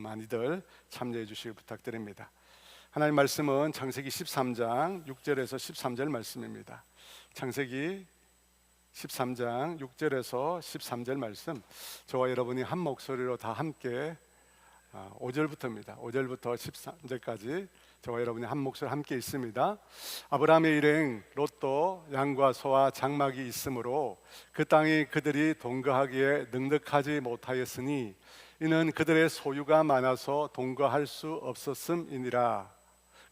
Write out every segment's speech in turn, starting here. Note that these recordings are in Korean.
많이들 참여해 주시길 부탁드립니다. 하나님 말씀은 창세기 13장 6절에서 13절 말씀입니다. 창세기 13장 6절에서 13절 말씀, 저와 여러분이 한 목소리로 다 함께 5절부터입니다. 5절부터 13절까지 저와 여러분이 한 목소리 함께 있습니다. 아브라함의 일행 롯도 양과 소와 장막이 있으므로 그 땅이 그들이 동거하기에 넉넉하지 못하였으니 이는 그들의 소유가 많아서 동거할 수 없었음이니라.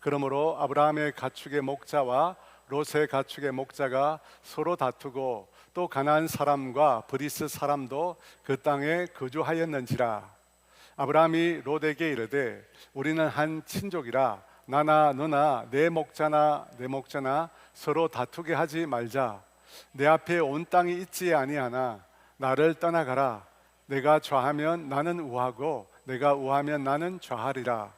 그러므로 아브라함의 가축의 목자와 롯의 가축의 목자가 서로 다투고 또 가나안 사람과 브리스 사람도 그 땅에 거주하였는지라. 아브라함이 롯에게 이르되 우리는 한 친족이라 나나 너나 내 목자나 내 목자나 서로 다투게 하지 말자. 내 앞에 온 땅이 있지 아니하나 나를 떠나가라. 내가 좌하면 나는 우하고 내가 우하면 나는 좌하리라.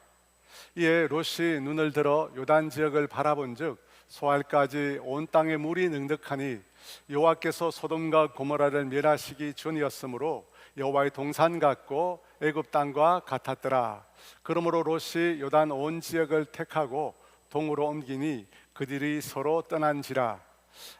이에 롯이 눈을 들어 요단 지역을 바라본즉 소알까지 온 땅에 물이 넉넉하니 여호와께서 소돔과 고모라를 멸하시기 전이었으므로 여호와의 동산 같고 애굽 땅과 같았더라. 그러므로 롯이 요단 온 지역을 택하고 동으로 옮기니 그들이 서로 떠난지라.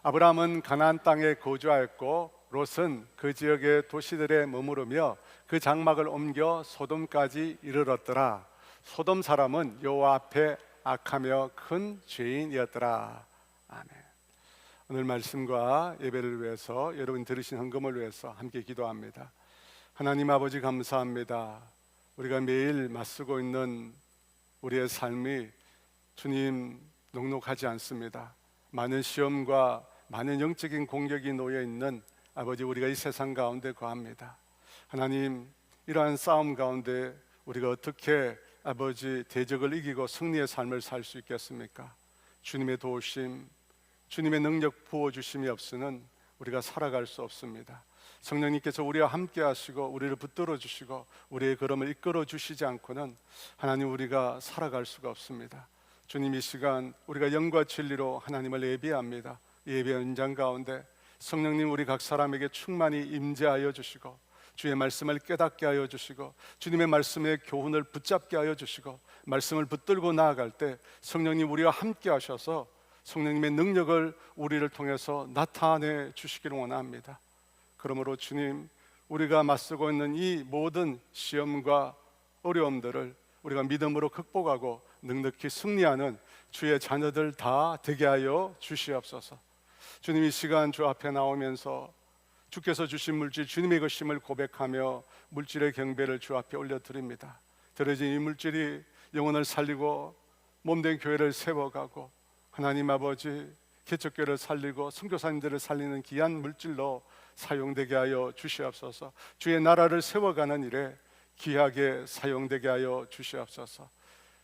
아브라함은 가나안 땅에 거주하였고 롯은 그 지역의 도시들에 머무르며 그 장막을 옮겨 소돔까지 이르렀더라. 소돔 사람은 여호와 앞에 악하며 큰 죄인이었더라. 아멘. 오늘 말씀과 예배를 위해서 여러분 들으신 헌금을 위해서 함께 기도합니다. 하나님 아버지 감사합니다. 우리가 매일 맞서고 있는 우리의 삶이 주님 녹록하지 않습니다. 많은 시험과 많은 영적인 공격이 놓여 있는 아버지, 우리가 이 세상 가운데 거합니다. 하나님, 이러한 싸움 가운데 우리가 어떻게 아버지 대적을 이기고 승리의 삶을 살 수 있겠습니까? 주님의 도우심, 주님의 능력 부어주심이 없이는 우리가 살아갈 수 없습니다. 성령님께서 우리와 함께 하시고 우리를 붙들어 주시고 우리의 걸음을 이끌어 주시지 않고는 하나님 우리가 살아갈 수가 없습니다. 주님, 이 시간 우리가 영과 진리로 하나님을 예배합니다. 예배 현장 가운데 성령님 우리 각 사람에게 충만히 임재하여 주시고 주의 말씀을 깨닫게 하여 주시고 주님의 말씀의 교훈을 붙잡게 하여 주시고 말씀을 붙들고 나아갈 때 성령님 우리와 함께 하셔서 성령님의 능력을 우리를 통해서 나타내 주시기를 원합니다. 그러므로 주님, 우리가 맞서고 있는 이 모든 시험과 어려움들을 우리가 믿음으로 극복하고 넉넉히 승리하는 주의 자녀들 다 되게 하여 주시옵소서. 주님, 이 시간 주 앞에 나오면서 주께서 주신 물질 주님의 것임을 고백하며 물질의 경배를 주 앞에 올려드립니다. 들어진 이 물질이 영혼을 살리고 몸된 교회를 세워가고 하나님 아버지 개척교회를 살리고 선교사님들을 살리는 귀한 물질로 사용되게 하여 주시옵소서. 주의 나라를 세워가는 일에 귀하게 사용되게 하여 주시옵소서.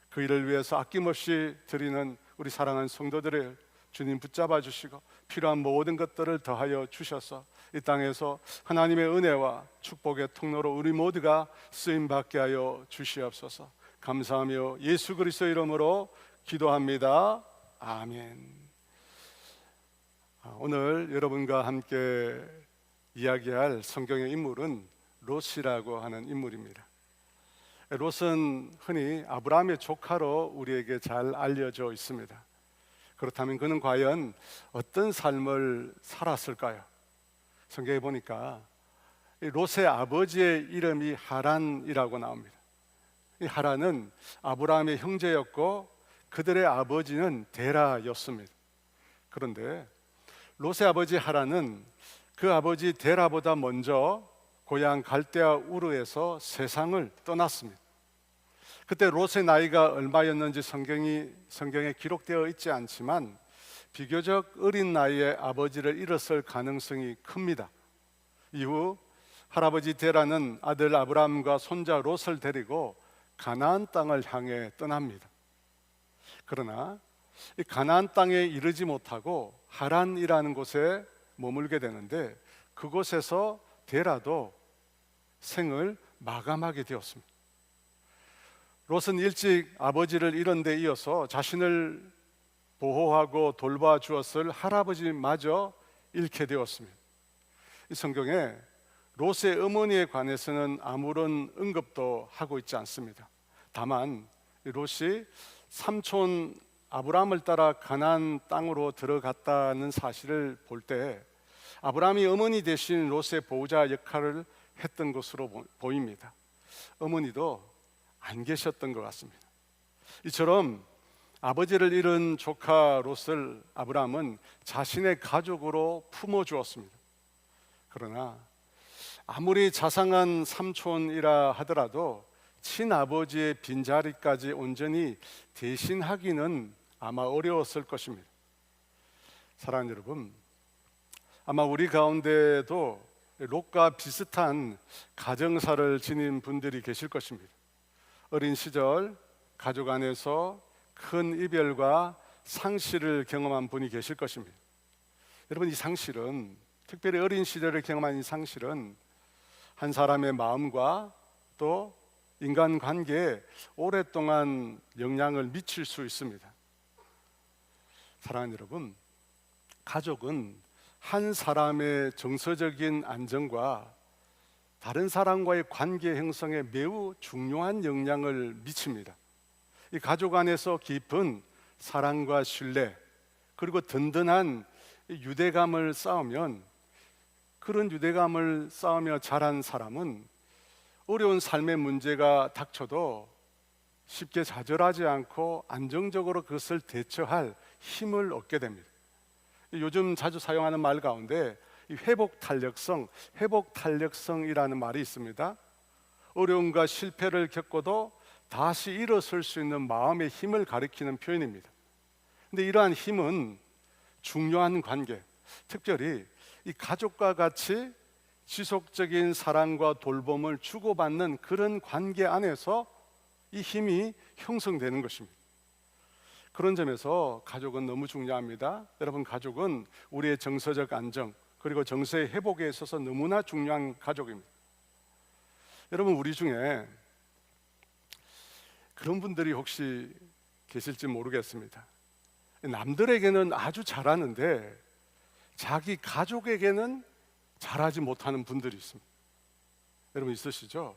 그 일을 위해서 아낌없이 드리는 우리 사랑하는 성도들을 주님 붙잡아 주시고 필요한 모든 것들을 더하여 주셔서 이 땅에서 하나님의 은혜와 축복의 통로로 우리 모두가 쓰임받게 하여 주시옵소서. 감사하며 예수 그리스도 이름으로 기도합니다. 아멘. 오늘 여러분과 함께 이야기할 성경의 인물은 롯이라고 하는 인물입니다. 롯은 흔히 아브라함의 조카로 우리에게 잘 알려져 있습니다. 그렇다면 그는 과연 어떤 삶을 살았을까요? 성경에 보니까 롯의 아버지의 이름이 하란이라고 나옵니다. 이 하란은 아브라함의 형제였고 그들의 아버지는 데라였습니다. 그런데 롯의 아버지 하란은 그 아버지 데라보다 먼저 고향 갈대아 우르에서 세상을 떠났습니다. 그때 롯의 나이가 얼마였는지 성경에 기록되어 있지 않지만 비교적 어린 나이에 아버지를 잃었을 가능성이 큽니다. 이후 할아버지 데라는 아들 아브라함과 손자 롯을 데리고 가나안 땅을 향해 떠납니다. 그러나 이 가나안 땅에 이르지 못하고 하란이라는 곳에 머물게 되는데 그곳에서 데라도 생을 마감하게 되었습니다. 롯은 일찍 아버지를 잃은 데 이어서 자신을 보호하고 돌봐주었을 할아버지마저 잃게 되었습니다. 이 성경에 롯의 어머니에 관해서는 아무런 언급도 하고 있지 않습니다. 다만 롯이 삼촌 아브라함을 따라 가나안 땅으로 들어갔다는 사실을 볼 때 아브라함이 어머니 대신 롯의 보호자 역할을 했던 것으로 보입니다. 어머니도 안 계셨던 것 같습니다. 이처럼 아버지를 잃은 조카 롯을 아브라함은 자신의 가족으로 품어주었습니다. 그러나 아무리 자상한 삼촌이라 하더라도 친아버지의 빈자리까지 온전히 대신하기는 아마 어려웠을 것입니다. 사랑하는 여러분, 아마 우리 가운데도 롯과 비슷한 가정사를 지닌 분들이 계실 것입니다. 어린 시절 가족 안에서 큰 이별과 상실을 경험한 분이 계실 것입니다. 여러분, 이 상실은, 특별히 어린 시절을 경험한 이 상실은 한 사람의 마음과 또 인간관계에 오랫동안 영향을 미칠 수 있습니다. 사랑하는 여러분, 가족은 한 사람의 정서적인 안정과 다른 사람과의 관계 형성에 매우 중요한 영향을 미칩니다. 이 가족 안에서 깊은 사랑과 신뢰, 그리고 든든한 유대감을 쌓으면, 그런 유대감을 쌓으며 자란 사람은 어려운 삶의 문제가 닥쳐도 쉽게 좌절하지 않고 안정적으로 그것을 대처할 힘을 얻게 됩니다. 요즘 자주 사용하는 말 가운데 회복 탄력성이라는 말이 있습니다. 어려움과 실패를 겪어도 다시 일어설 수 있는 마음의 힘을 가리키는 표현입니다. 근데 이러한 힘은 중요한 관계, 특별히 이 가족과 같이 지속적인 사랑과 돌봄을 주고받는 그런 관계 안에서 이 힘이 형성되는 것입니다. 그런 점에서 가족은 너무 중요합니다. 여러분, 가족은 우리의 정서적 안정 그리고 정서의 회복에 있어서 너무나 중요한 가족입니다. 여러분, 우리 중에 그런 분들이 혹시 계실지 모르겠습니다. 남들에게는 아주 잘하는데 자기 가족에게는 잘하지 못하는 분들이 있습니다. 여러분, 있으시죠?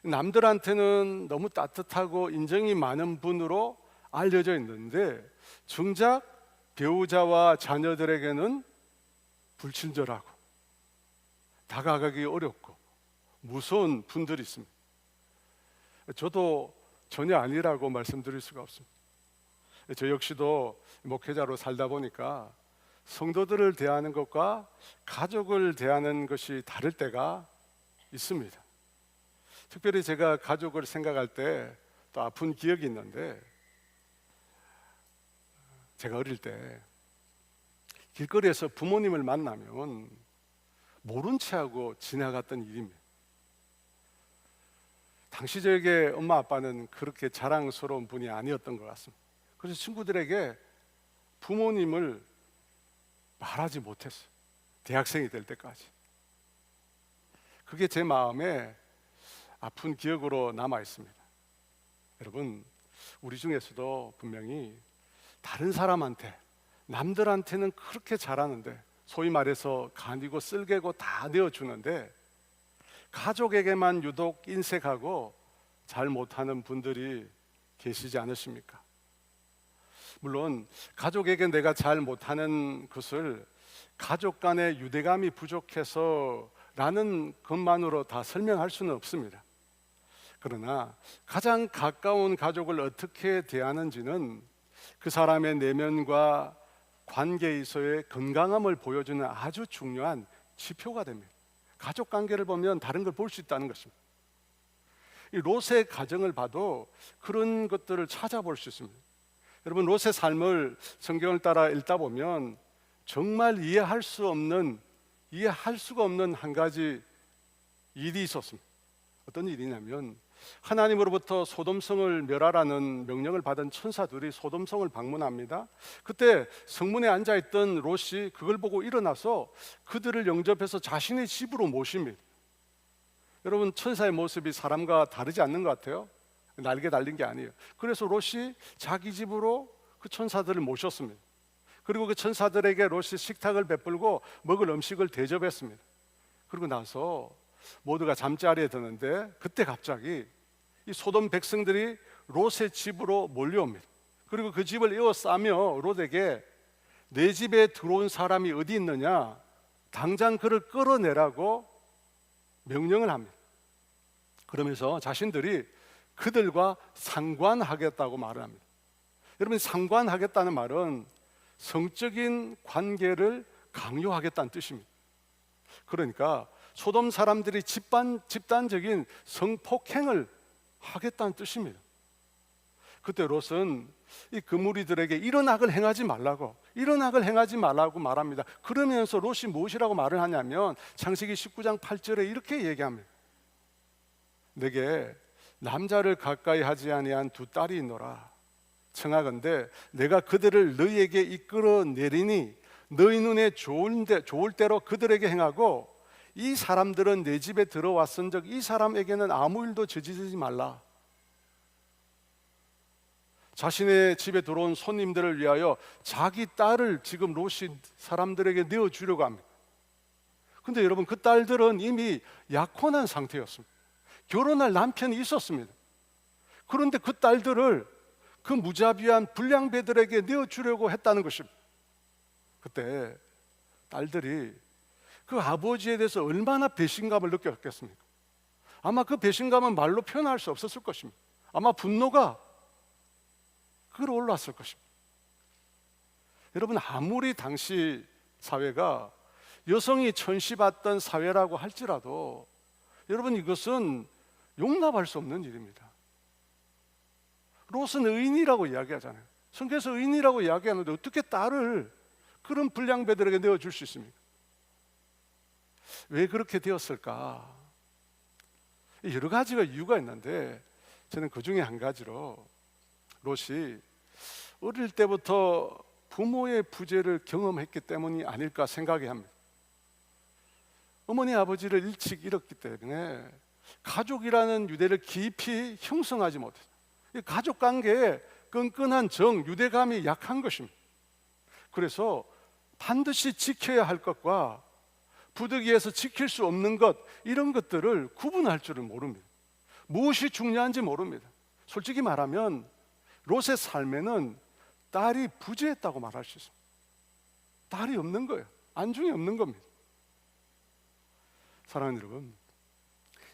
남들한테는 너무 따뜻하고 인정이 많은 분으로 알려져 있는데 정작 배우자와 자녀들에게는 불친절하고 다가가기 어렵고 무서운 분들이 있습니다. 저도 전혀 아니라고 말씀드릴 수가 없습니다. 저 역시도 목회자로 살다 보니까 성도들을 대하는 것과 가족을 대하는 것이 다를 때가 있습니다. 특별히 제가 가족을 생각할 때 또 아픈 기억이 있는데, 제가 어릴 때 길거리에서 부모님을 만나면 모른 체하고 지나갔던 일입니다. 당시 저에게 엄마 아빠는 그렇게 자랑스러운 분이 아니었던 것 같습니다. 그래서 친구들에게 부모님을 말하지 못했어요. 대학생이 될 때까지. 그게 제 마음에 아픈 기억으로 남아 있습니다. 여러분, 우리 중에서도 분명히 다른 사람한테, 남들한테는 그렇게 잘하는데, 소위 말해서 간이고 쓸개고 다 내어주는데 가족에게만 유독 인색하고 잘 못하는 분들이 계시지 않으십니까? 물론 가족에게 내가 잘 못하는 것을 가족 간의 유대감이 부족해서 라는 것만으로 다 설명할 수는 없습니다. 그러나 가장 가까운 가족을 어떻게 대하는지는 그 사람의 내면과 관계에서의 건강함을 보여주는 아주 중요한 지표가 됩니다. 가족 관계를 보면 다른 걸 볼 수 있다는 것입니다. 이 롯의 가정을 봐도 그런 것들을 찾아볼 수 있습니다. 여러분, 롯의 삶을 성경을 따라 읽다 보면 정말 이해할 수가 없는 한 가지 일이 있었습니다. 어떤 일이냐면, 하나님으로부터 소돔성을 멸하라는 명령을 받은 천사들이 소돔성을 방문합니다. 그때 성문에 앉아있던 롯이 그걸 보고 일어나서 그들을 영접해서 자신의 집으로 모십니다. 여러분, 천사의 모습이 사람과 다르지 않는 것 같아요. 날개 달린 게 아니에요. 그래서 롯이 자기 집으로 그 천사들을 모셨습니다. 그리고 그 천사들에게 롯이 식탁을 베풀고 먹을 음식을 대접했습니다. 그리고 나서 모두가 잠자리에 드는데 그때 갑자기 이 소돔 백성들이 롯의 집으로 몰려옵니다. 그리고 그 집을 에워싸며 롯에게 내 집에 들어온 사람이 어디 있느냐, 당장 그를 끌어내라고 명령을 합니다. 그러면서 자신들이 그들과 상관하겠다고 말을 합니다. 여러분, 상관하겠다는 말은 성적인 관계를 강요하겠다는 뜻입니다. 그러니까 소돔 사람들이 집단적인 성폭행을 하겠다는 뜻입니다. 그때 롯은 이 그무리들에게 이런 악을 행하지 말라고, 이런 악을 행하지 말라고 말합니다. 그러면서 롯이 무엇이라고 말을 하냐면 창세기 19장 8절에 이렇게 얘기합니다. 내게 남자를 가까이 하지 아니한 두 딸이 있노라. 청하건대 내가 그들을 너희에게 이끌어 내리니 너희 눈에 좋을 대로 그들에게 행하고 이 사람들은 내 집에 들어왔은즉 이 사람에게는 아무 일도 저지르지 말라. 자신의 집에 들어온 손님들을 위하여 자기 딸을 지금 롯이 사람들에게 내어주려고 합니다. 근데 여러분, 그 딸들은 이미 약혼한 상태였습니다. 결혼할 남편이 있었습니다. 그런데 그 딸들을 그 무자비한 불량배들에게 내어주려고 했다는 것입니다. 그때 딸들이 그 아버지에 대해서 얼마나 배신감을 느꼈겠습니까? 아마 그 배신감은 말로 표현할 수 없었을 것입니다. 아마 분노가 끌어올랐을 것입니다. 여러분, 아무리 당시 사회가 여성이 천시받던 사회라고 할지라도 여러분, 이것은 용납할 수 없는 일입니다. 롯은 의인이라고 이야기하잖아요. 성경에서 의인이라고 이야기하는데 어떻게 딸을 그런 불량배들에게 내어줄 수 있습니까? 왜 그렇게 되었을까? 여러 가지가 이유가 있는데 저는 그 중에 한 가지로 롯이 어릴 때부터 부모의 부재를 경험했기 때문이 아닐까 생각이 합니다. 어머니 아버지를 일찍 잃었기 때문에 가족이라는 유대를 깊이 형성하지 못했어요. 가족 관계에 끈끈한 유대감이 약한 것입니다. 그래서 반드시 지켜야 할 것과 부득이해서 지킬 수 없는 것, 이런 것들을 구분할 줄을 모릅니다. 무엇이 중요한지 모릅니다. 솔직히 말하면 롯의 삶에는 딸이 부재했다고 말할 수 있습니다. 딸이 없는 거예요. 안중이 없는 겁니다. 사랑하는 여러분,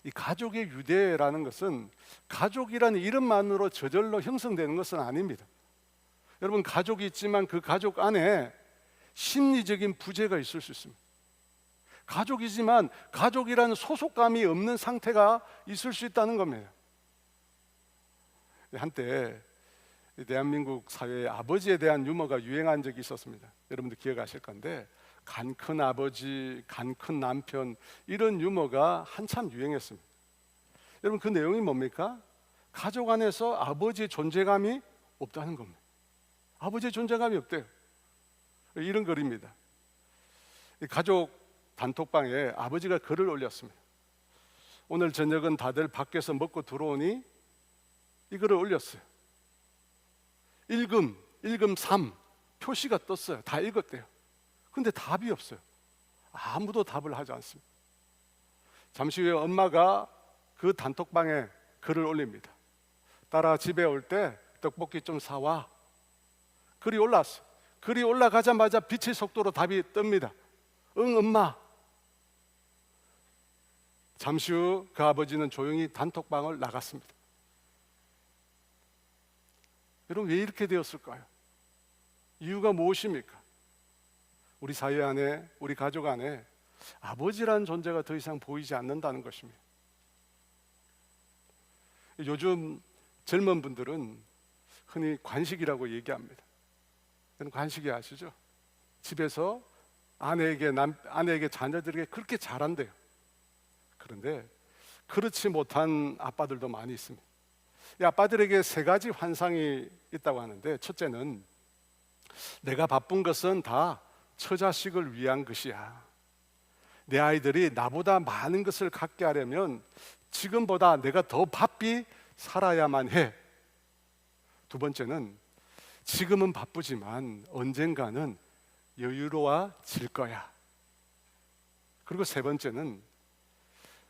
이 가족의 유대라는 것은 가족이라는 이름만으로 저절로 형성되는 것은 아닙니다. 여러분, 가족이 있지만 그 가족 안에 심리적인 부재가 있을 수 있습니다. 가족이지만 가족이라는 소속감이 없는 상태가 있을 수 있다는 겁니다. 한때 대한민국 사회에 아버지에 대한 유머가 유행한 적이 있었습니다. 여러분들 기억하실 건데, 간 큰 아버지, 간 큰 남편, 이런 유머가 한참 유행했습니다. 여러분, 그 내용이 뭡니까? 가족 안에서 아버지의 존재감이 없다는 겁니다. 아버지의 존재감이 없대요. 이런 글입니다. 가족 단톡방에 아버지가 글을 올렸습니다. 오늘 저녁은 다들 밖에서 먹고 들어오니, 이 글을 올렸어요. 읽음 3 표시가 떴어요. 다 읽었대요. 근데 답이 없어요. 아무도 답을 하지 않습니다. 잠시 후에 엄마가 그 단톡방에 글을 올립니다. 딸아, 집에 올 때 떡볶이 좀 사와. 글이 올라왔어요. 글이 올라가자마자 빛의 속도로 답이 뜹니다. 응, 엄마. 잠시 후 그 아버지는 조용히 단톡방을 나갔습니다. 여러분, 왜 이렇게 되었을까요? 이유가 무엇입니까? 우리 사회 안에, 우리 가족 안에 아버지라는 존재가 더 이상 보이지 않는다는 것입니다. 요즘 젊은 분들은 흔히 관식이라고 얘기합니다. 관식이 아시죠? 집에서 아내에게 자녀들에게 그렇게 잘한대요. 그런데 그렇지 못한 아빠들도 많이 있습니다. 이 아빠들에게 세 가지 환상이 있다고 하는데, 첫째는 내가 바쁜 것은 다 처자식을 위한 것이야. 내 아이들이 나보다 많은 것을 갖게 하려면 지금보다 내가 더 바삐 살아야만 해. 두 번째는 지금은 바쁘지만 언젠가는 여유로워질 거야. 그리고 세 번째는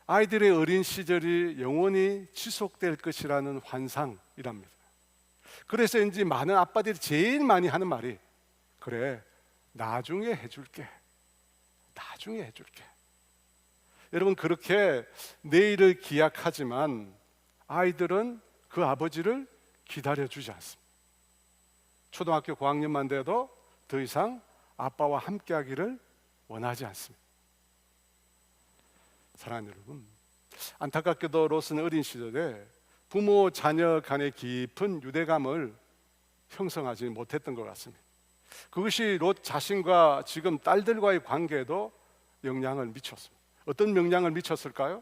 아이들의 어린 시절이 영원히 지속될 것이라는 환상이랍니다. 그래서인지 많은 아빠들이 제일 많이 하는 말이, 그래, 나중에 해줄게, 나중에 해줄게. 여러분, 그렇게 내일을 기약하지만 아이들은 그 아버지를 기다려주지 않습니다. 초등학교 고학년만 돼도 더 이상 아빠와 함께하기를 원하지 않습니다. 사랑하는 여러분, 안타깝게도 롯은 어린 시절에 부모 자녀 간의 깊은 유대감을 형성하지 못했던 것 같습니다. 그것이 롯 자신과 지금 딸들과의 관계에도 영향을 미쳤습니다. 어떤 영향을 미쳤을까요?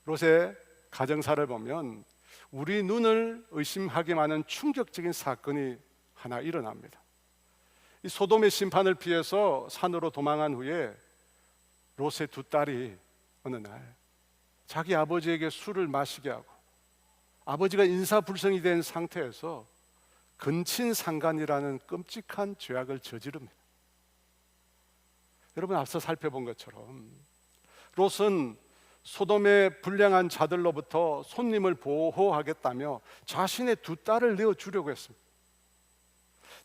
롯의 가정사를 보면 우리 눈을 의심하게 하는 충격적인 사건이 하나 일어납니다. 이 소돔의 심판을 피해서 산으로 도망한 후에 롯의 두 딸이 어느 날 자기 아버지에게 술을 마시게 하고, 아버지가 인사불성이 된 상태에서 근친상간이라는 끔찍한 죄악을 저지릅니다. 여러분, 앞서 살펴본 것처럼 롯은 소돔의 불량한 자들로부터 손님을 보호하겠다며 자신의 두 딸을 내어주려고 했습니다.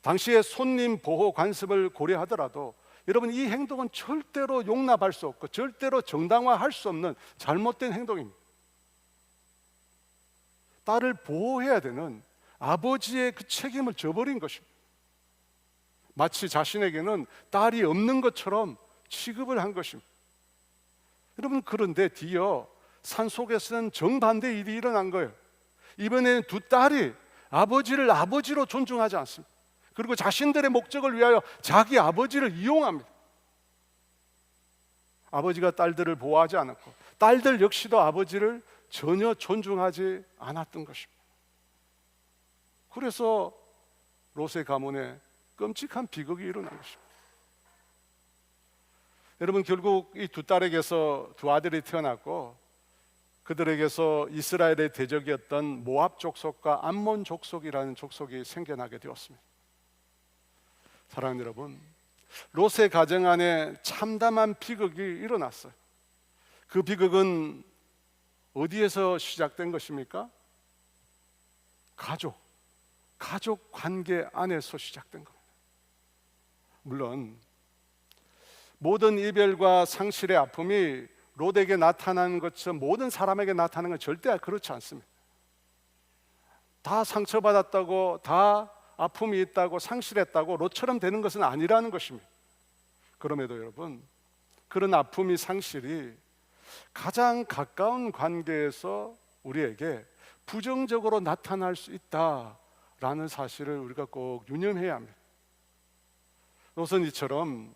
당시에 손님 보호 관습을 고려하더라도 여러분, 이 행동은 절대로 용납할 수 없고 절대로 정당화할 수 없는 잘못된 행동입니다. 딸을 보호해야 되는 아버지의 그 책임을 저버린 것입니다. 마치 자신에게는 딸이 없는 것처럼 취급을 한 것입니다. 여러분, 그런데 뒤이어 산속에서는 정반대 일이 일어난 거예요. 이번에는 두 딸이 아버지를 아버지로 존중하지 않습니다. 그리고 자신들의 목적을 위하여 자기 아버지를 이용합니다. 아버지가 딸들을 보호하지 않았고 딸들 역시도 아버지를 전혀 존중하지 않았던 것입니다. 그래서 롯의 가문에 끔찍한 비극이 일어난 것입니다. 여러분, 결국 이 두 딸에게서 두 아들이 태어났고 그들에게서 이스라엘의 대적이었던 모압 족속과 암몬 족속이라는 족속이 생겨나게 되었습니다. 사랑하는 여러분, 롯의 가정 안에 참담한 비극이 일어났어요. 그 비극은 어디에서 시작된 것입니까? 가족 관계 안에서 시작된 겁니다. 물론 모든 이별과 상실의 아픔이 롯에게 나타나는 것처럼 모든 사람에게 나타나는 건 절대 그렇지 않습니다. 다 상처받았다고, 다 아픔이 있다고, 상실했다고 롯처럼 되는 것은 아니라는 것입니다. 그럼에도 여러분, 그런 아픔이, 상실이 가장 가까운 관계에서 우리에게 부정적으로 나타날 수 있다라는 사실을 우리가 꼭 유념해야 합니다. 롯은 이처럼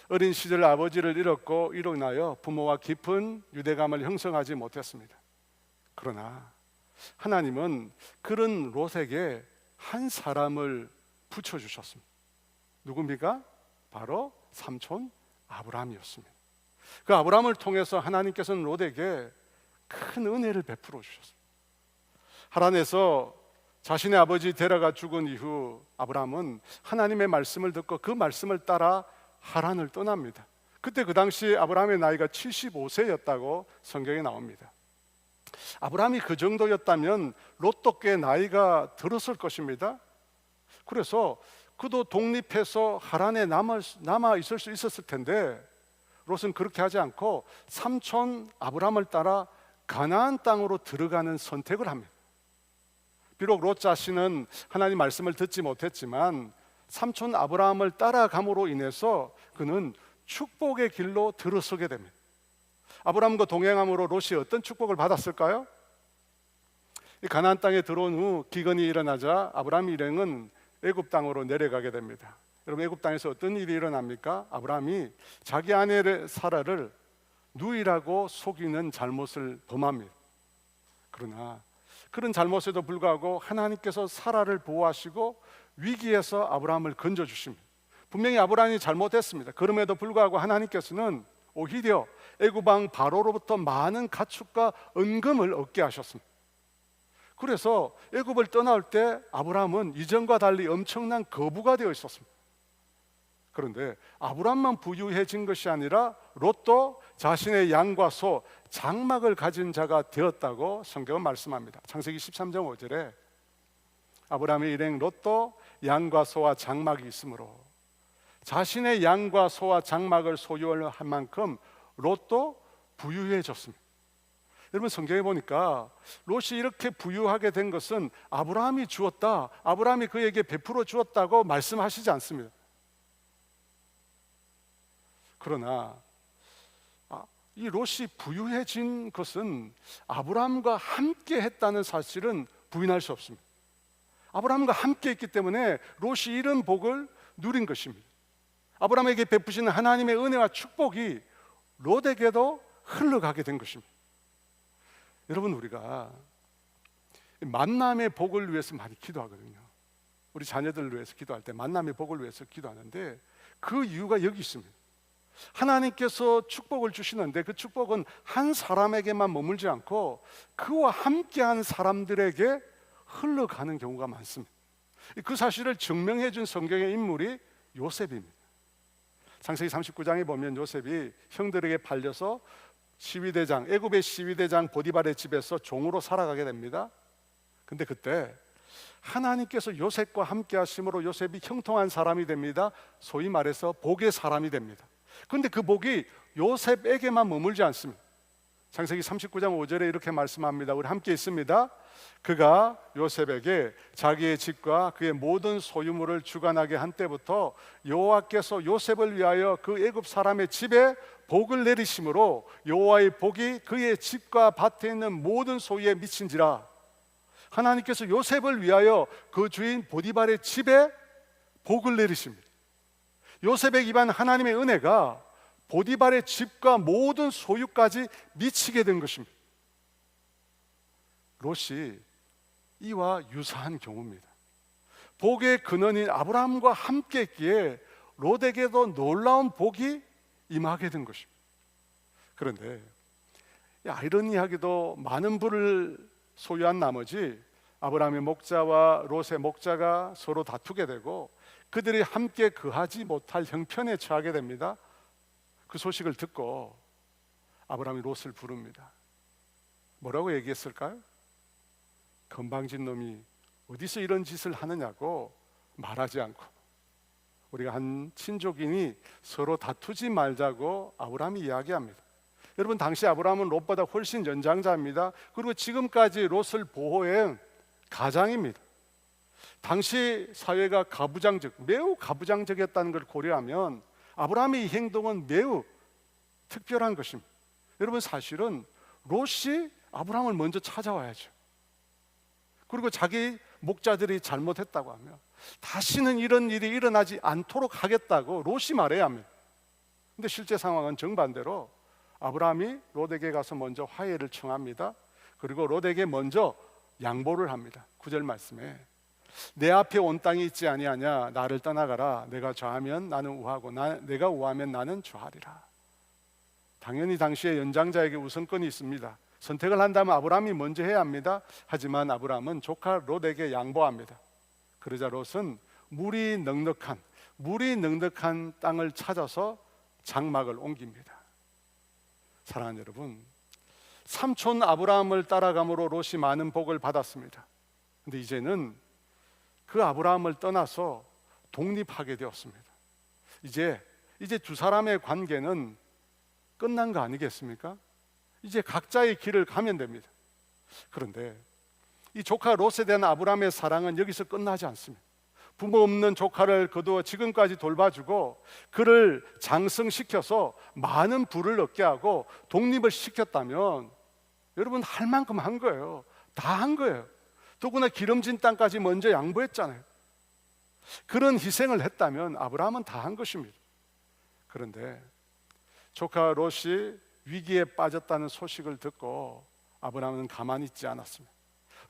어린 시절 아버지를 잃었고 이로 인하여 부모와 깊은 유대감을 형성하지 못했습니다. 그러나 하나님은 그런 롯에게 한 사람을 붙여주셨습니다. 누굽니까? 바로 삼촌 아브라함이었습니다. 그 아브라함을 통해서 하나님께서는 롯에게 큰 은혜를 베풀어 주셨습니다. 하란에서 자신의 아버지 데라가 죽은 이후 아브라함은 하나님의 말씀을 듣고 그 말씀을 따라 하란을 떠납니다. 그때 그 당시 아브라함의 나이가 75세였다고 성경에 나옵니다. 아브라함이 그 정도였다면 롯도 꽤 나이가 들었을 것입니다. 그래서 그도 독립해서 하란에 남아 있을 수 있었을 텐데 롯은 그렇게 하지 않고 삼촌 아브라함을 따라 가나안 땅으로 들어가는 선택을 합니다. 비록 롯 자신은 하나님 말씀을 듣지 못했지만 삼촌 아브라함을 따라감으로 인해서 그는 축복의 길로 들어서게 됩니다. 아브라함과 동행함으로 롯이 어떤 축복을 받았을까요? 가나안 땅에 들어온 후 기근이 일어나자 아브라함 일행은 애굽 땅으로 내려가게 됩니다. 여러분, 애굽 땅에서 어떤 일이 일어납니까? 아브라함이 자기 아내 사라를 누이라고 속이는 잘못을 범합니다. 그러나 그런 잘못에도 불구하고 하나님께서 사라를 보호하시고 위기에서 아브라함을 건져주십니다. 분명히 아브라함이 잘못했습니다. 그럼에도 불구하고 하나님께서는 오히려 애굽 왕 바로로부터 많은 가축과 은금을 얻게 하셨습니다. 그래서 애굽을 떠나올 때 아브라함은 이전과 달리 엄청난 거부가 되어 있었습니다. 그런데 아브라함만 부유해진 것이 아니라 롯도 자신의 양과 소, 장막을 가진 자가 되었다고 성경은 말씀합니다. 창세기 13장 5절에 아브라함의 일행 롯도 양과 소와 장막이 있으므로, 자신의 양과 소와 장막을 소유할 만큼 롯도 부유해졌습니다. 여러분, 성경에 보니까 롯이 이렇게 부유하게 된 것은 아브라함이 주었다, 아브라함이 그에게 베풀어 주었다고 말씀하시지 않습니다. 그러나 이 롯이 부유해진 것은 아브라함과 함께 했다는 사실은 부인할 수 없습니다. 아브라함과 함께 했기 때문에 롯이 이런 복을 누린 것입니다. 아브라함에게 베푸시는 하나님의 은혜와 축복이 롯에게도 흘러가게 된 것입니다. 여러분, 우리가 만남의 복을 위해서 많이 기도하거든요. 우리 자녀들을 위해서 기도할 때 만남의 복을 위해서 기도하는데, 그 이유가 여기 있습니다. 하나님께서 축복을 주시는데 그 축복은 한 사람에게만 머물지 않고 그와 함께한 사람들에게 흘러가는 경우가 많습니다. 그 사실을 증명해 준 성경의 인물이 요셉입니다. 창세기 39장에 보면 요셉이 형들에게 팔려서 시위대장, 애굽의 시위대장 보디발의 집에서 종으로 살아가게 됩니다. 근데 그때 하나님께서 요셉과 함께 하심으로 요셉이 형통한 사람이 됩니다. 소위 말해서 복의 사람이 됩니다. 그런데 그 복이 요셉에게만 머물지 않습니다. 창세기 39장 5절에 이렇게 말씀합니다. 우리 함께 있습니다. 그가 요셉에게 자기의 집과 그의 모든 소유물을 주관하게 한 때부터 여호와께서 요셉을 위하여 그 애굽 사람의 집에 복을 내리심으로 여호와의 복이 그의 집과 밭에 있는 모든 소유에 미친지라. 하나님께서 요셉을 위하여 그 주인 보디발의 집에 복을 내리십니다. 요셉에 입한 하나님의 은혜가 보디발의 집과 모든 소유까지 미치게 된 것입니다. 롯이 이와 유사한 경우입니다. 복의 근원인 아브라함과 함께 했기에 롯에게도 놀라운 복이 임하게 된 것입니다. 그런데 아이러니하게도 많은 부를 소유한 나머지 아브라함의 목자와 롯의 목자가 서로 다투게 되고 그들이 함께 거하지 못할 형편에 처하게 됩니다. 그 소식을 듣고 아브라함이 롯을 부릅니다. 뭐라고 얘기했을까요? 건방진 놈이 어디서 이런 짓을 하느냐고 말하지 않고, 우리가 한 친족이니 서로 다투지 말자고 아브라함이 이야기합니다. 여러분, 당시 아브라함은 롯보다 훨씬 연장자입니다. 그리고 지금까지 롯을 보호한 가장입니다. 당시 사회가 가부장적, 매우 가부장적이었다는 걸 고려하면 아브라함의 이 행동은 매우 특별한 것입니다. 여러분, 사실은 롯이 아브라함을 먼저 찾아와야죠. 그리고 자기 목자들이 잘못했다고 하면 다시는 이런 일이 일어나지 않도록 하겠다고 롯이 말해야 합니다. 근데 실제 상황은 정반대로 아브라함이 롯에게 가서 먼저 화해를 청합니다. 그리고 롯에게 먼저 양보를 합니다. 9절 말씀에 내 앞에 온 땅이 있지 아니하냐, 나를 떠나가라. 내가 좌하면 나는 우하고 내가 우하면 나는 좌하리라. 당연히 당시에 연장자에게 우선권이 있습니다. 선택을 한다면 아브라함이 먼저 해야 합니다. 하지만 아브라함은 조카 롯에게 양보합니다. 그러자 롯은 물이 넉넉한 땅을 찾아서 장막을 옮깁니다. 사랑하는 여러분, 삼촌 아브라함을 따라감으로 롯이 많은 복을 받았습니다. 근데 이제는 그 아브라함을 떠나서 독립하게 되었습니다. 이제 두 사람의 관계는 끝난 거 아니겠습니까? 이제 각자의 길을 가면 됩니다. 그런데 이 조카 롯에 대한 아브라함의 사랑은 여기서 끝나지 않습니다. 부모 없는 조카를 거두어 지금까지 돌봐주고 그를 장성시켜서 많은 부를 얻게 하고 독립을 시켰다면 여러분, 할 만큼 한 거예요. 다 한 거예요. 더구나 기름진 땅까지 먼저 양보했잖아요. 그런 희생을 했다면 아브라함은 다 한 것입니다. 그런데 조카 롯이 위기에 빠졌다는 소식을 듣고 아브라함은 가만히 있지 않았습니다.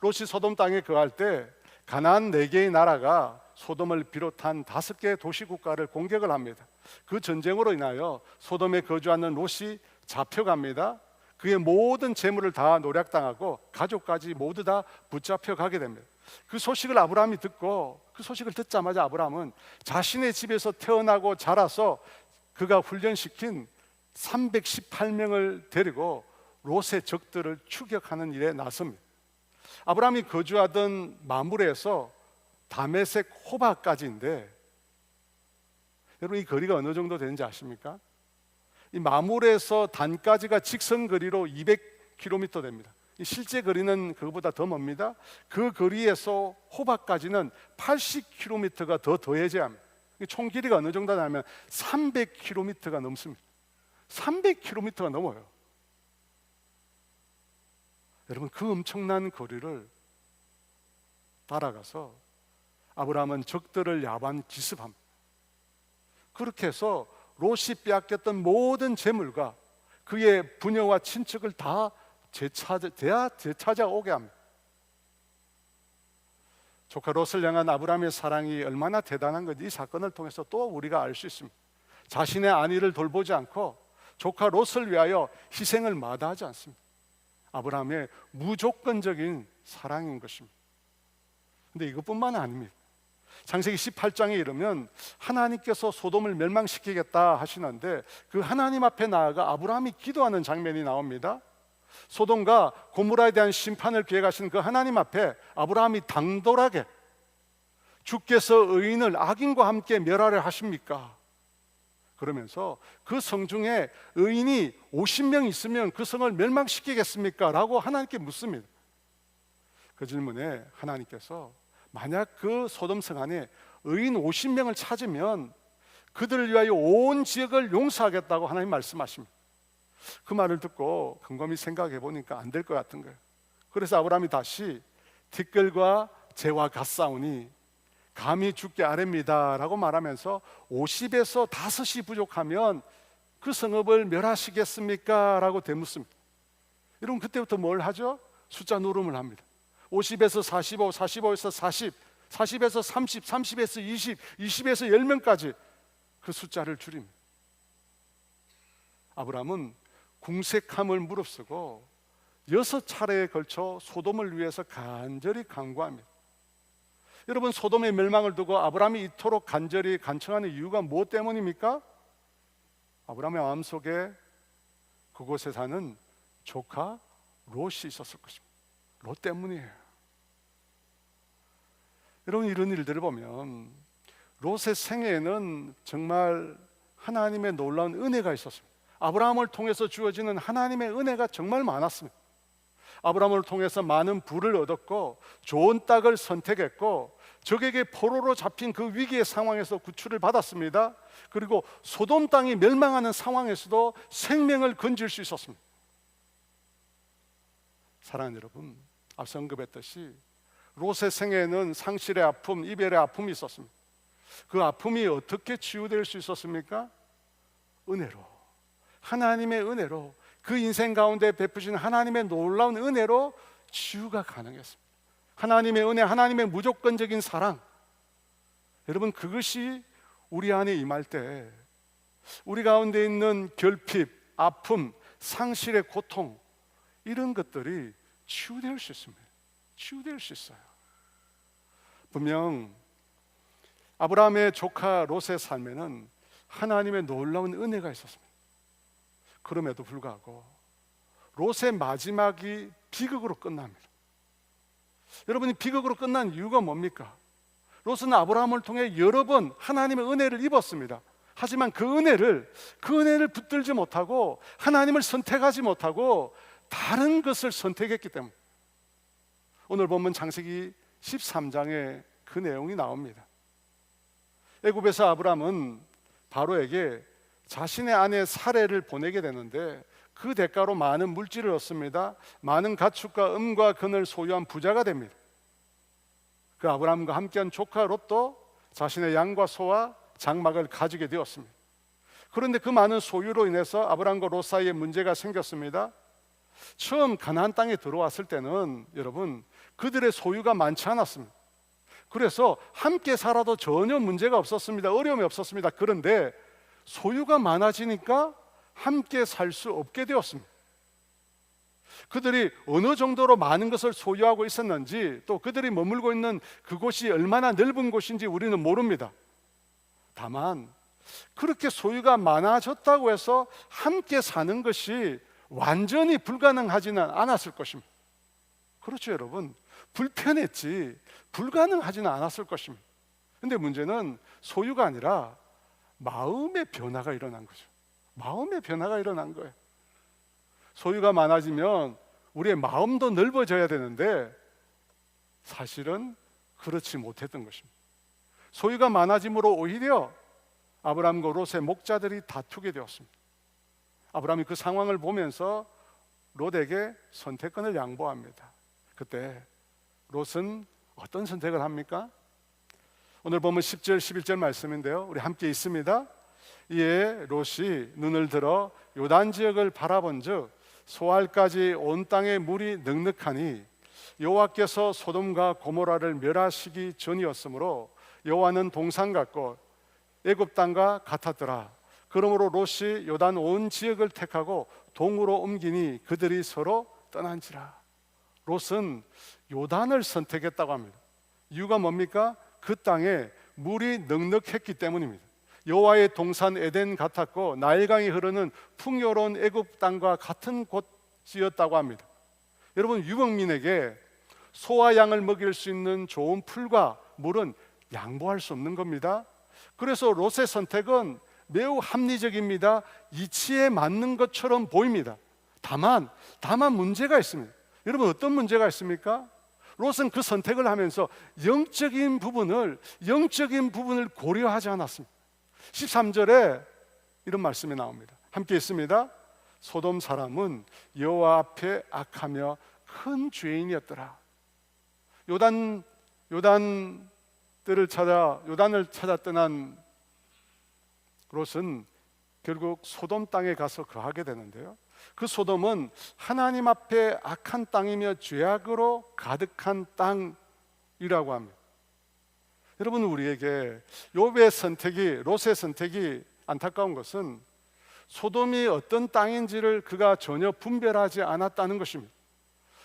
롯이 소돔 땅에 거할 때 가나안 4개의 나라가 소돔을 비롯한 5개의 도시국가를 공격을 합니다. 그 전쟁으로 인하여 소돔에 거주하는 롯이 잡혀갑니다. 그의 모든 재물을 다 노략당하고 가족까지 모두 다 붙잡혀 가게 됩니다. 그 소식을 아브라함이 듣고, 그 소식을 듣자마자 아브라함은 자신의 집에서 태어나고 자라서 그가 훈련시킨 318명을 데리고 롯의 적들을 추격하는 일에 나섭니다. 아브라함이 거주하던 마므레에서 다메섹 호바까지인데, 여러분 이 거리가 어느 정도 되는지 아십니까? 이 마므레에서 단까지가 직선 거리로 200km 됩니다. 실제 거리는 그거보다 더 멉니다. 그 거리에서 호바까지는 80km가 더 더해져야 합니다. 총 길이가 어느 정도 되냐면 300km가 넘습니다. 300km가 넘어요. 여러분 그 엄청난 거리를 따라가서 아브라함은 적들을 야반 기습합니다. 그렇게 해서 롯이 빼앗겼던 모든 재물과 그의 부녀와 친척을 다 되찾아오게 합니다. 조카 롯을 향한 아브라함의 사랑이 얼마나 대단한 건지 이 사건을 통해서 또 우리가 알 수 있습니다. 자신의 아내를 돌보지 않고 조카 롯을 위하여 희생을 마다하지 않습니다. 아브라함의 무조건적인 사랑인 것입니다. 근데 이것뿐만 아닙니다. 창세기 18장에 이르면 하나님께서 소돔을 멸망시키겠다 하시는데 그 하나님 앞에 나아가 아브라함이 기도하는 장면이 나옵니다. 소돔과 고모라에 대한 심판을 계획하시는 그 하나님 앞에 아브라함이 당돌하게 주께서 의인을 악인과 함께 멸하려 하십니까? 그러면서 그 성 중에 의인이 50명 있으면 그 성을 멸망시키겠습니까? 라고 하나님께 묻습니다. 그 질문에 하나님께서 만약 그 소돔성 안에 의인 50명을 찾으면 그들을 위하여 온 지역을 용서하겠다고 하나님 말씀하십니다. 그 말을 듣고 곰곰이 생각해 보니까 안 될 것 같은 거예요. 그래서 아브라함이 다시 티끌과 재와 같사오니 감히 죽게 아뢰입니다 라고 말하면서 50에서 5이 부족하면 그 성읍을 멸하시겠습니까? 라고 되묻습니다. 여러분 그때부터 뭘 하죠? 숫자 노름을 합니다. 50에서 45, 45에서 40, 40에서 30, 30에서 20, 20에서 10명까지 그 숫자를 줄입니다. 아브라함은 궁색함을 무릅쓰고 6차례에 걸쳐 소돔을 위해서 간절히 간구합니다. 여러분 소돔의 멸망을 두고 아브라함이 이토록 간절히 간청하는 이유가 무엇 때문입니까? 아브라함의 마음속에 그곳에 사는 조카 롯이 있었을 것입니다. 롯 때문이에요. 여러분 이런 일들을 보면 롯의 생애에는 정말 하나님의 놀라운 은혜가 있었습니다. 아브라함을 통해서 주어지는 하나님의 은혜가 정말 많았습니다. 아브라함을 통해서 많은 부를 얻었고 좋은 땅을 선택했고 적에게 포로로 잡힌 그 위기의 상황에서 구출을 받았습니다. 그리고 소돔 땅이 멸망하는 상황에서도 생명을 건질 수 있었습니다. 사랑하는 여러분, 앞서 언급했듯이 롯의 생애에는 상실의 아픔, 이별의 아픔이 있었습니다. 그 아픔이 어떻게 치유될 수 있었습니까? 은혜로, 하나님의 은혜로, 그 인생 가운데 베푸신 하나님의 놀라운 은혜로 치유가 가능했습니다. 하나님의 은혜, 하나님의 무조건적인 사랑, 여러분 그것이 우리 안에 임할 때 우리 가운데 있는 결핍, 아픔, 상실의 고통, 이런 것들이 치유될 수 있습니다. 치유될 수 있어요. 분명 아브라함의 조카 롯의 삶에는 하나님의 놀라운 은혜가 있었습니다. 그럼에도 불구하고 롯의 마지막이 비극으로 끝납니다. 여러분이 비극으로 끝난 이유가 뭡니까? 롯은 아브라함을 통해 여러 번 하나님의 은혜를 입었습니다. 하지만 그 은혜를 붙들지 못하고 하나님을 선택하지 못하고 다른 것을 선택했기 때문에 오늘 본문 창세기 13장에 그 내용이 나옵니다. 애굽에서 아브라함은 바로에게 자신의 아내 사레를 보내게 되는데 그 대가로 많은 물질을 얻습니다. 많은 가축과 음과 금을 소유한 부자가 됩니다. 그 아브라함과 함께한 조카 롯도 자신의 양과 소와 장막을 가지게 되었습니다. 그런데 그 많은 소유로 인해서 아브라함과 롯 사이에 문제가 생겼습니다. 처음 가나안 땅에 들어왔을 때는 여러분 그들의 소유가 많지 않았습니다. 그래서 함께 살아도 전혀 문제가 없었습니다. 어려움이 없었습니다. 그런데 소유가 많아지니까 함께 살 수 없게 되었습니다. 그들이 어느 정도로 많은 것을 소유하고 있었는지, 또 그들이 머물고 있는 그곳이 얼마나 넓은 곳인지 우리는 모릅니다. 다만 그렇게 소유가 많아졌다고 해서 함께 사는 것이 완전히 불가능하지는 않았을 것입니다. 그렇죠, 여러분. 불편했지 불가능하지는 않았을 것입니다. 근데 문제는 소유가 아니라 마음의 변화가 일어난 거죠. 마음의 변화가 일어난 거예요. 소유가 많아지면 우리의 마음도 넓어져야 되는데 사실은 그렇지 못했던 것입니다. 소유가 많아짐으로 오히려 아브라함과 롯의 목자들이 다투게 되었습니다. 아브라함이 그 상황을 보면서 롯에게 선택권을 양보합니다. 그때 롯은 어떤 선택을 합니까? 오늘 보면 10절 11절 말씀인데요, 우리 함께 있습니다. 이에 롯이 눈을 들어 요단 지역을 바라본즉 소알까지 온 땅에 물이 넉넉하니 여호와께서 소돔과 고모라를 멸하시기 전이었으므로 여호와는 동산 같고 애굽 땅과 같았더라. 그러므로 롯이 요단 온 지역을 택하고 동으로 옮기니 그들이 서로 떠난지라. 롯은 요단을 선택했다고 합니다. 이유가 뭡니까? 그 땅에 물이 넉넉했기 때문입니다. 여호와의 동산 에덴 같았고 나일강이 흐르는 풍요로운 애굽 땅과 같은 곳이었다고 합니다. 여러분, 유목민에게 소와 양을 먹일 수 있는 좋은 풀과 물은 양보할 수 없는 겁니다. 그래서 롯의 선택은 매우 합리적입니다. 이치에 맞는 것처럼 보입니다. 다만 문제가 있습니다. 여러분, 어떤 문제가 있습니까? 롯은 그 선택을 하면서 영적인 부분을 고려하지 않았습니다. 13절에 이런 말씀이 나옵니다. 함께 있습니다. 소돔 사람은 여호와 앞에 악하며 큰 죄인이었더라. 요단을 찾아 떠난 롯은 결국 소돔 땅에 가서 거하게 되는데요, 그 소돔은 하나님 앞에 악한 땅이며 죄악으로 가득한 땅이라고 합니다. 여러분, 우리에게 롯의 선택이 안타까운 것은 소돔이 어떤 땅인지를 그가 전혀 분별하지 않았다는 것입니다.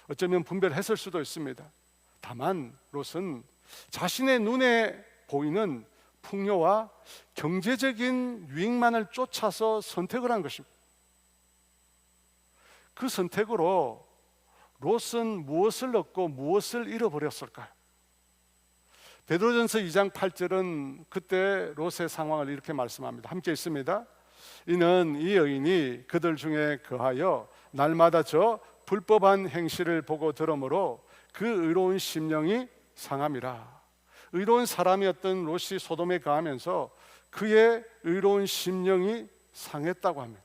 어쩌면 분별했을 수도 있습니다. 다만 롯은 자신의 눈에 보이는 풍요와 경제적인 유익만을 쫓아서 선택을 한 것입니다. 그 선택으로 롯은 무엇을 얻고 무엇을 잃어버렸을까요? 베드로전서 2장 8절은 그때 롯의 상황을 이렇게 말씀합니다. 함께 있습니다. 이는 이 여인이 그들 중에 거하여 날마다 저 불법한 행실을 보고 들으므로 그 의로운 심령이 상함이라. 의로운 사람이었던 롯이 소돔에 거하면서 그의 의로운 심령이 상했다고 합니다.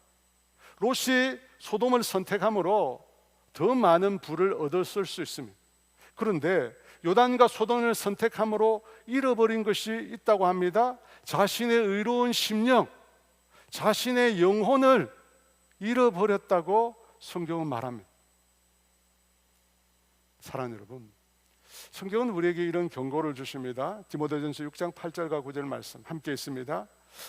롯이 소돔을 선택함으로 더 많은 부를 얻었을 수 있습니다. 그런데 요단과 소돔을 선택함으로 잃어버린 것이 있다고 합니다. 자신의 의로운 심령, 자신의 영혼을 잃어버렸다고 성경은 말합니다. 사랑하는 여러분, 성경은 우리에게 이런 경고를 주십니다. 디모데전서 6장 8절과 9절 말씀 함께 있습니다.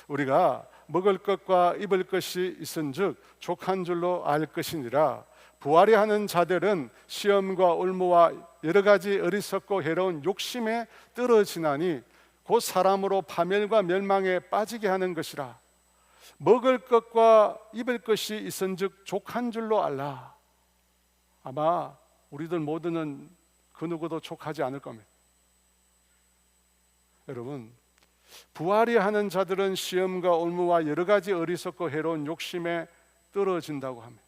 우리가 먹을 것과 입을 것이 있은즉 족한 줄로 알 것이니라. 부활이 하는 자들은 시험과 올무와 여러 가지 어리석고 해로운 욕심에 떨어지나니 곧 사람으로 파멸과 멸망에 빠지게 하는 것이라. 먹을 것과 입을 것이 있은즉 족한 줄로 알라. 아마 우리들 모두는 그 누구도 족하지 않을 겁니다. 여러분, 부활이 하는 자들은 시험과 올무와 여러 가지 어리석고 해로운 욕심에 떨어진다고 합니다.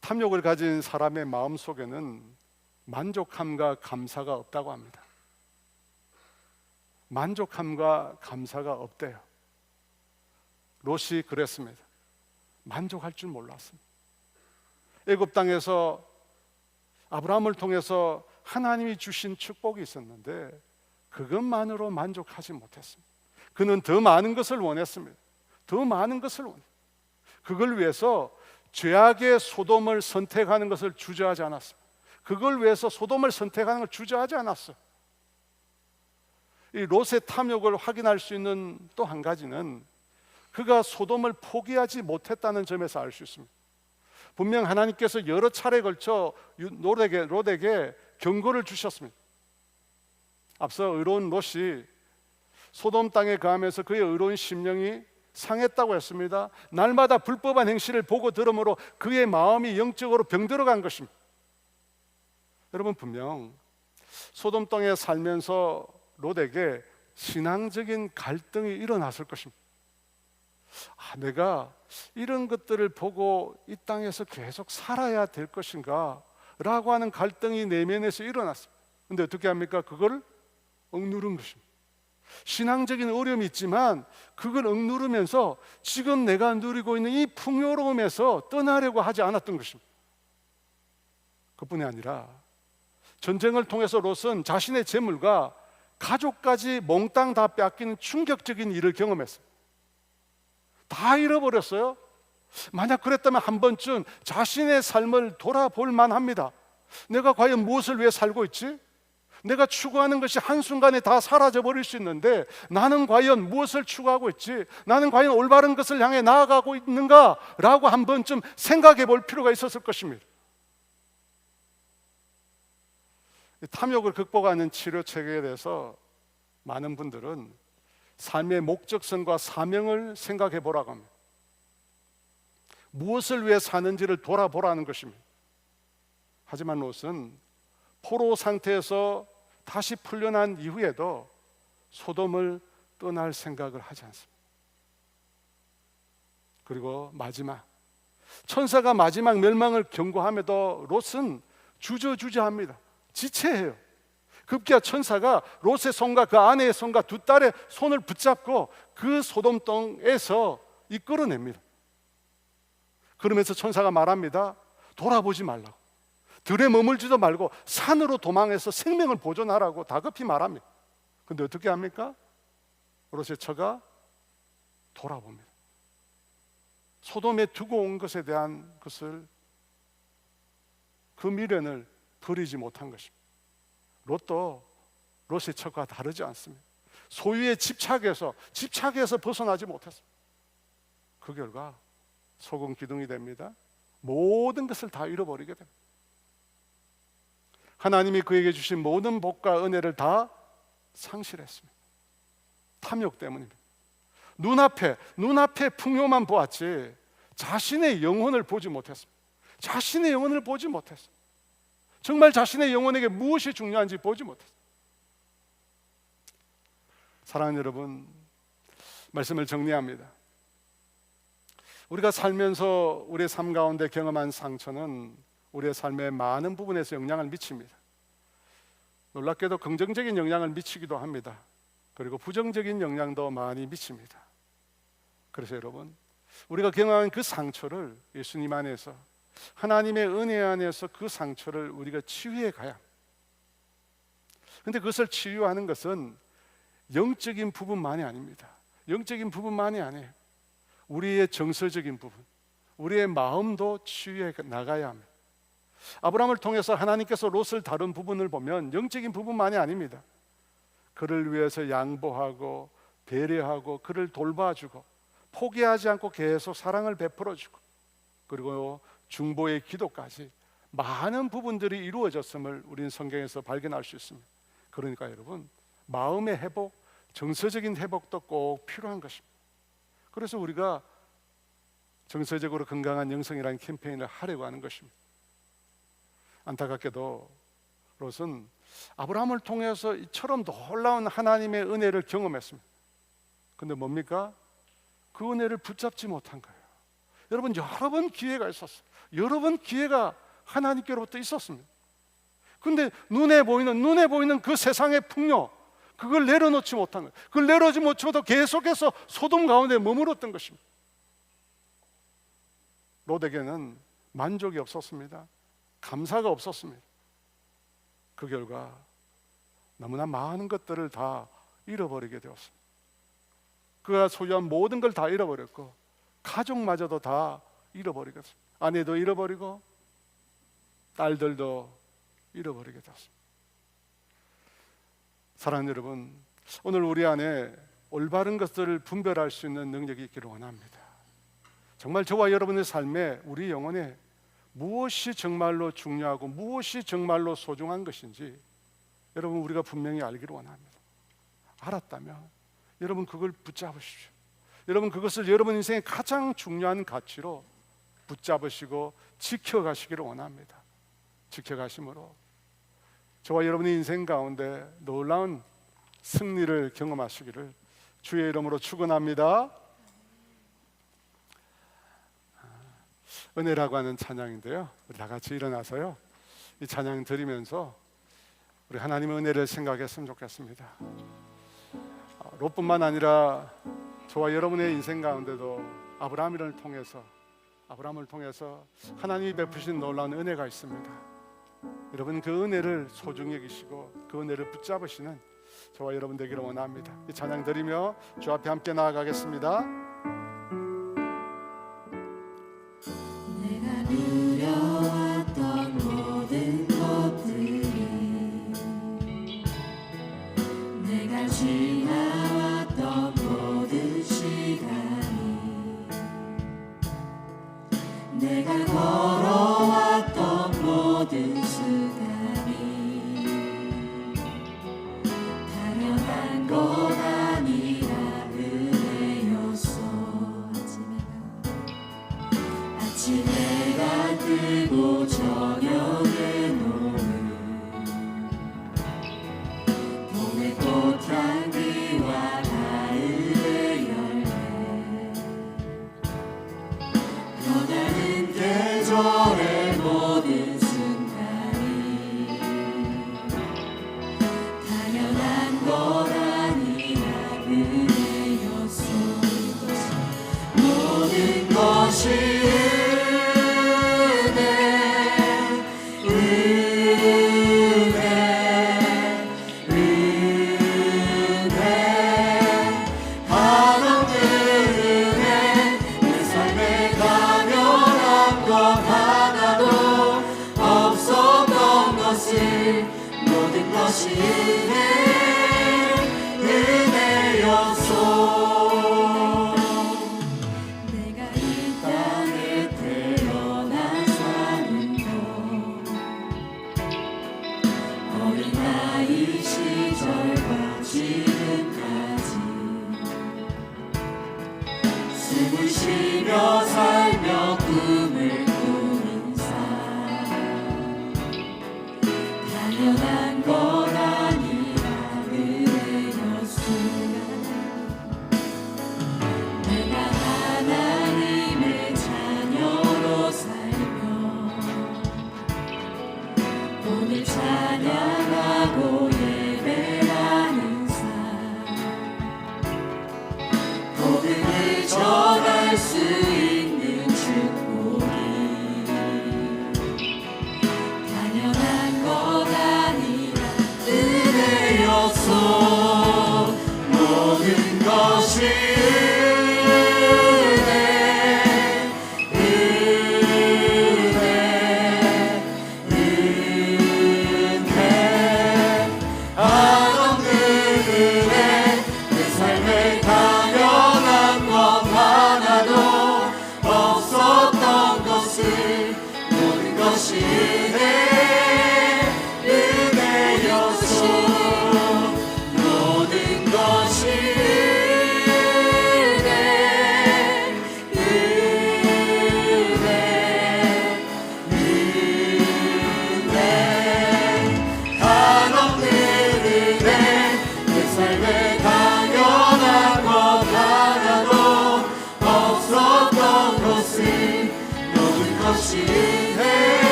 탐욕을 가진 사람의 마음 속에는 만족함과 감사가 없다고 합니다. 만족함과 감사가 없대요. 롯이 그랬습니다. 만족할 줄 몰랐습니다. 애굽 땅에서 아브라함을 통해서 하나님이 주신 축복이 있었는데 그것만으로 만족하지 못했습니다. 그는 더 많은 것을 원했습니다. 더 많은 것을 원했습니다. 그걸 위해서 죄악의 소돔을 선택하는 것을 주저하지 않았습니다. 그걸 위해서 소돔을 선택하는 걸 주저하지 않았어요. 이 롯의 탐욕을 확인할 수 있는 또 한 가지는 그가 소돔을 포기하지 못했다는 점에서 알 수 있습니다. 분명 하나님께서 여러 차례 걸쳐 롯에게 경고를 주셨습니다. 앞서 의로운 롯이 소돔 땅에 거하면서 그의 의로운 심령이 상했다고 했습니다. 날마다 불법한 행실을 보고 들으므로 그의 마음이 영적으로 병들어간 것입니다. 여러분, 분명 소돔 땅에 살면서 롯에게 신앙적인 갈등이 일어났을 것입니다. 내가 이런 것들을 보고 이 땅에서 계속 살아야 될 것인가 라고 하는 갈등이 내면에서 일어났습니다. 근데 어떻게 합니까? 그걸 억누른 것입니다. 신앙적인 어려움이 있지만 그걸 억누르면서 지금 내가 누리고 있는 이 풍요로움에서 떠나려고 하지 않았던 것입니다. 그뿐이 아니라 전쟁을 통해서 롯은 자신의 재물과 가족까지 몽땅 다 빼앗기는 충격적인 일을 경험했어요. 다 잃어버렸어요. 만약 그랬다면 한 번쯤 자신의 삶을 돌아볼 만합니다. 내가 과연 무엇을 위해 살고 있지? 내가 추구하는 것이 한순간에 다 사라져버릴 수 있는데 나는 과연 무엇을 추구하고 있지? 나는 과연 올바른 것을 향해 나아가고 있는가? 라고 한 번쯤 생각해 볼 필요가 있었을 것입니다. 탐욕을 극복하는 치료 체계에 대해서 많은 분들은 삶의 목적성과 사명을 생각해 보라고 합니다. 무엇을 위해 사는지를 돌아보라는 것입니다. 하지만 롯은 포로 상태에서 다시 풀려난 이후에도 소돔을 떠날 생각을 하지 않습니다. 그리고 마지막, 천사가 마지막 멸망을 경고함에도 롯은 주저주저합니다. 지체해요. 급기야 천사가 롯의 손과 그 아내의 손과 두 딸의 손을 붙잡고 그 소돔 땅에서 이끌어냅니다. 그러면서 천사가 말합니다. 돌아보지 말라고, 들에 머물지도 말고 산으로 도망해서 생명을 보존하라고 다급히 말합니다. 그런데 어떻게 합니까? 롯의 처가 돌아봅니다. 소돔에 두고 온 것에 대한 것을, 그 미련을 버리지 못한 것입니다. 롯도 롯의 처가 다르지 않습니다. 소유에 집착해서 벗어나지 못했습니다. 그 결과 소금 기둥이 됩니다. 모든 것을 다 잃어버리게 됩니다. 하나님이 그에게 주신 모든 복과 은혜를 다 상실했습니다. 탐욕 때문입니다. 눈앞에 풍요만 보았지 자신의 영혼을 보지 못했습니다. 자신의 영혼을 보지 못했습니다. 정말 자신의 영혼에게 무엇이 중요한지 보지 못했습니다. 사랑하는 여러분, 말씀을 정리합니다. 우리가 살면서 우리의 삶 가운데 경험한 상처는 우리의 삶의 많은 부분에서 영향을 미칩니다. 놀랍게도 긍정적인 영향을 미치기도 합니다. 그리고 부정적인 영향도 많이 미칩니다. 그래서 여러분, 우리가 경험한 그 상처를 예수님 안에서, 하나님의 은혜 안에서 그 상처를 우리가 치유해 가야 합니다. 그런데 그것을 치유하는 것은 영적인 부분만이 아닙니다. 영적인 부분만이 아니에요. 우리의 정서적인 부분, 우리의 마음도 치유해 나가야 합니다. 아브라함을 통해서 하나님께서 롯을 다룬 부분을 보면 영적인 부분만이 아닙니다. 그를 위해서 양보하고 배려하고 그를 돌봐주고 포기하지 않고 계속 사랑을 베풀어주고, 그리고 중보의 기도까지 많은 부분들이 이루어졌음을 우리는 성경에서 발견할 수 있습니다. 그러니까 여러분, 마음의 회복, 정서적인 회복도 꼭 필요한 것입니다. 그래서 우리가 정서적으로 건강한 영성이라는 캠페인을 하려고 하는 것입니다. 안타깝게도 롯은 아브라함을 통해서 이처럼 놀라운 하나님의 은혜를 경험했습니다. 그런데 뭡니까? 그 은혜를 붙잡지 못한 거예요. 여러분, 여러 번 기회가 있었어요. 여러 번 기회가 하나님께로부터 있었습니다. 그런데 눈에 보이는 그 세상의 풍요, 그걸 내려놓지 못한 거예요. 그걸 내려놓지 못해도 계속해서 소돔 가운데 머물렀던 것입니다. 롯에게는 만족이 없었습니다. 감사가 없었습니다. 그 결과 너무나 많은 것들을 다 잃어버리게 되었습니다. 그가 소유한 모든 걸 다 잃어버렸고, 가족마저도 다 잃어버리게 됐습니다. 아내도 잃어버리고 딸들도 잃어버리게 되었습니다. 사랑하는 여러분, 오늘 우리 안에 올바른 것들을 분별할 수 있는 능력이 있기를 원합니다. 정말 저와 여러분의 삶에 우리 영혼에 무엇이 정말로 중요하고 무엇이 정말로 소중한 것인지 여러분 우리가 분명히 알기를 원합니다. 알았다면 여러분 그걸 붙잡으십시오. 여러분 그것을 여러분 인생의 가장 중요한 가치로 붙잡으시고 지켜가시기를 원합니다. 지켜가심으로 저와 여러분의 인생 가운데 놀라운 승리를 경험하시기를 주의 이름으로 축원합니다. 은혜라고 하는 찬양인데요, 우리 다 같이 일어나서요 이 찬양 드리면서 우리 하나님의 은혜를 생각했으면 좋겠습니다. 롯뿐만 아니라 저와 여러분의 인생 가운데도 아브라함을 통해서 하나님이 베푸신 놀라운 은혜가 있습니다. 여러분 그 은혜를 소중히 여기시고 그 은혜를 붙잡으시는 저와 여러분 되기를 원합니다. 이 찬양 드리며 주 앞에 함께 나아가겠습니다. 내가 누려왔던 모든 것들이 내가 지나왔던 모든 시간이 내가 걸어왔던 모든 순간이 당연한 것 아니라 은혜였어. 아침해가 뜨고 저녁에 노는 봄의 꽃향기와 가을의 열매 변하는 계절의 모든 순간이 당연한 것 아니라 은혜였어. 모든 것이 내가 이 땅에 태어나 사는 것 어린아이 시절과 지금까지 숨을 쉬며 살며 꿈을 꾸는 삶 당연한 것 아니라 은혜였어. 내가 하나님의 자녀로 살며 오늘 찬양하고 예배하는 삶 복음을 전할 수 있는 축복이 당연한 것 아니라 은혜였어. 모든 것이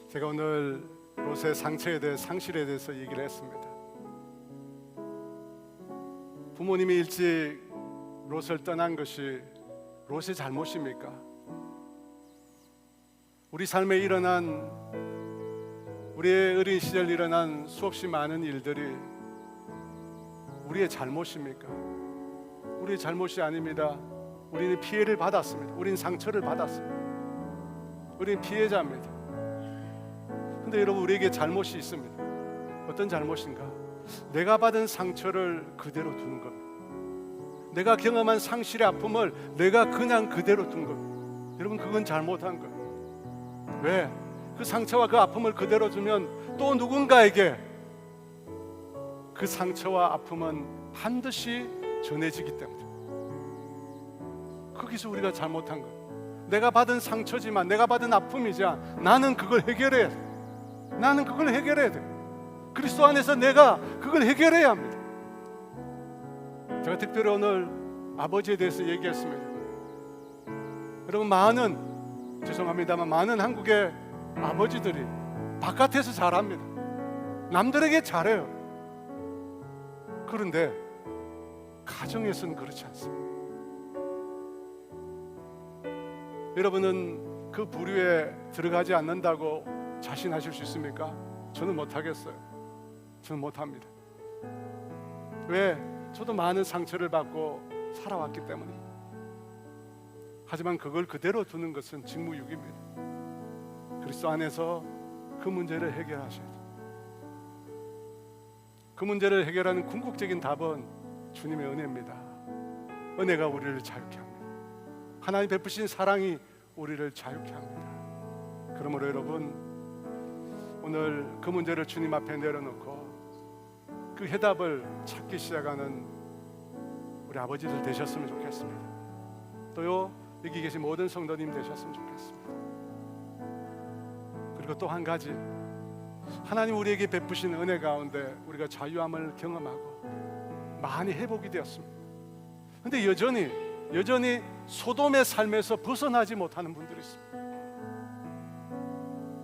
제가 오늘 롯의 상처에 대해 상실에 대해서 얘기를 했습니다. 부모님이 일찍 롯을 떠난 것이 롯의 잘못입니까? 우리 삶에 일어난 우리의 어린 시절 일어난 수없이 많은 일들이 우리의 잘못입니까? 우리의 잘못이 아닙니다. 우리는 피해를 받았습니다. 우리는 상처를 받았습니다. 우리는 피해자입니다. 근데 여러분, 우리에게 잘못이 있습니다. 어떤 잘못인가? 내가 받은 상처를 그대로 두는 겁니다. 내가 경험한 상실의 아픔을 내가 그냥 그대로 둔 겁니다. 여러분, 그건 잘못한 거예요. 왜? 그 상처와 그 아픔을 그대로 두면 또 누군가에게 그 상처와 아픔은 반드시 전해지기 때문에, 거기서 우리가 잘못한 거예요. 내가 받은 상처지만, 내가 받은 아픔이자 나는 그걸 해결해야 돼. 나는 그걸 해결해야 돼. 그리스도 안에서 내가 그걸 해결해야 합니다. 제가 특별히 오늘 아버지에 대해서 얘기했습니다. 여러분, 죄송합니다만 많은 한국의 아버지들이 바깥에서 잘합니다. 남들에게 잘해요. 그런데 가정에서는 그렇지 않습니다. 여러분은 그 부류에 들어가지 않는다고 자신하실 수 있습니까? 저는 못하겠어요. 저는 못합니다. 왜? 저도 많은 상처를 받고 살아왔기 때문입니다. 하지만 그걸 그대로 두는 것은 직무유기입니다. 그리스도 안에서 그 문제를 해결하셔야 돼요. 그 문제를 해결하는 궁극적인 답은 주님의 은혜입니다. 은혜가 우리를 자유케 합니다. 하나님 베푸신 사랑이 우리를 자유케 합니다. 그러므로 여러분, 오늘 그 문제를 주님 앞에 내려놓고 그 해답을 찾기 시작하는 우리 아버지들 되셨으면 좋겠습니다. 또요, 여기 계신 모든 성도님 되셨으면 좋겠습니다. 그리고 또 한 가지, 하나님 우리에게 베푸신 은혜 가운데 우리가 자유함을 경험하고 많이 회복이 되었습니다. 그런데 여전히 소돔의 삶에서 벗어나지 못하는 분들이 있습니다.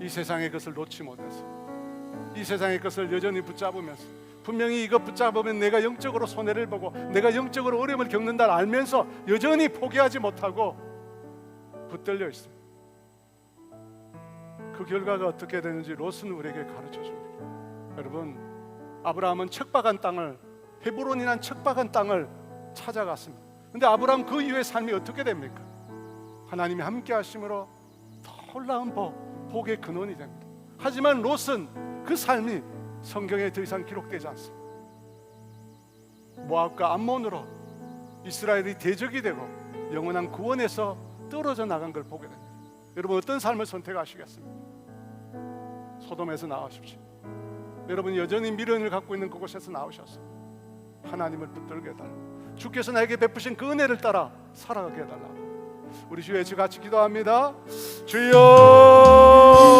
이 세상의 것을 놓지 못해서, 이 세상의 것을 여전히 붙잡으면서, 분명히 이거 붙잡으면 내가 영적으로 손해를 보고 내가 영적으로 어려움을 겪는다를 알면서 여전히 포기하지 못하고 붙들려 있습니다. 그 결과가 어떻게 되는지 롯은 우리에게 가르쳐 줍니다. 여러분, 아브라함은 척박한 땅을, 헤브론이란 척박한 땅을 찾아갔습니다. 근데 아브라함 그 이후의 삶이 어떻게 됩니까? 하나님이 함께 하심으로 놀라운 복의 근원이 됩니다. 하지만 롯은 그 삶이 성경에 더 이상 기록되지 않습니다. 모압과 암몬으로 이스라엘이 대적이 되고 영원한 구원에서 떨어져 나간 걸 보게 됩니다. 여러분, 어떤 삶을 선택하시겠습니까? 소돔에서 나오십시오. 여러분, 여전히 미련을 갖고 있는 그곳에서 나오셔서 하나님을 붙들게 해달라고, 주께서 나에게 베푸신 그 은혜를 따라 살아가게 해달라고 우리 주 예수 같이 기도합니다. 주여,